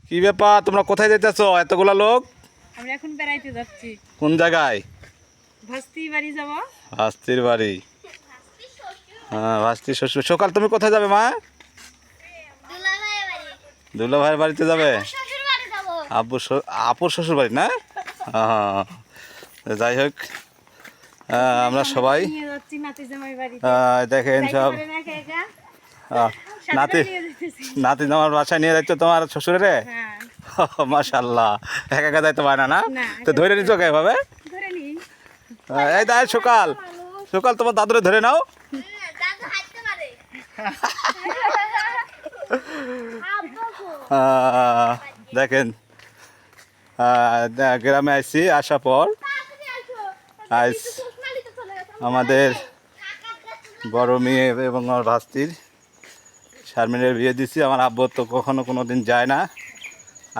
কি ব্যাপার, তোমরা কোথায় যেতেছো এতগুলা লোক? আমরা এখন বেড়াইতে যাচ্ছি। কোন জায়গায়? ভাস্তি বাড়ি যাব। ভাস্তির বাড়ি। হ্যাঁ, ভাস্তি শ্বশুর। সকাল তুমি কোথায় যাবে মা? দুলা ভাইয়ের বাড়িতে যাবে? আপুর শ্বশুর বাড়ি না? হ্যাঁ, যাই হোক, আমরা সবাই নিয়ে যাচ্ছি নাতি জামাই বাড়িতে। দেখেন সব নাতি নাতি জামার বাসায় নিয়ে যাচ্ছ তোমার শ্বশুরে। হ্যাঁ, মাশাল্লাহ, একা একা যাইতে পারে না? না, তো ধরে নিচ্ছ এভাবে? ধরে নি। এই দাই সকাল সকাল তোমার দাদুরে ধরে নাও। দেখেন, গ্রামে আসছি, আসার পর আজ আমাদের বড় মেয়ে এবং আমার ভাস্তির শারমিনের বিয়ে দিচ্ছি। আমার আব্বু তো কখনো কোনো দিন যায় না।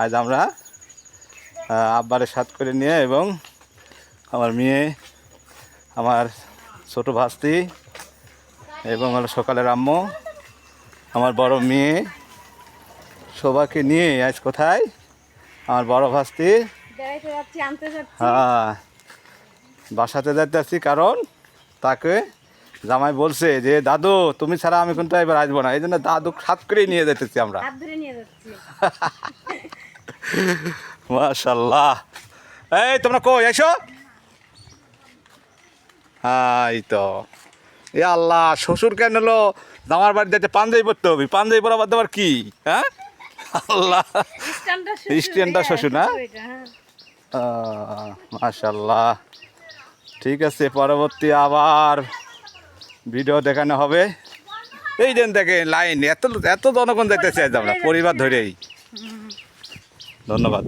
আজ আমরা আব্বারে সাথ করে নিয়ে এবং আমার মেয়ে, আমার ছোট ভাস্তি এবং হলো সকালের আম্মু, আমার বড় মেয়ে, সবাইকে নিয়ে আজ কোথায় আমার বড় ভাস্তি বেড়াইতে যাচ্ছি, আনতে যাচ্ছি। হ্যাঁ বাসাতে যাচ্ছি, কারণ তাকে জামাই বলছে যে দাদু তুমি ছাড়া আমি কিন্তু এবার আসবো না, এই জন্য দাদু সাত করেই নিয়ে যেতেছি আমরা। হাত ধরে নিয়ে যাচ্ছি। মাশাল্লাহ। এই তোমরা কই এসো। হ্যাঁ এই তো, এ আল্লাহ, শ্বশুর কেন এলো? জামার বাড়ি যাচ্ছে পাঞ্জাবি পরতে হবে, পাঞ্জাবি পরা বাদ দেওয়ার কি? হ্যাঁ আল্লাহ, স্ট্যান্ডার শ্বশুর না? মাশাল্লাহ। ঠিক আছে, পরবর্তী আবার ভিডিও দেখানো হবে। এই দিন দেখে লাইন এত এত জনগণ দেখতেছি আজ আমরা পরিবার ধরেই। ধন্যবাদ।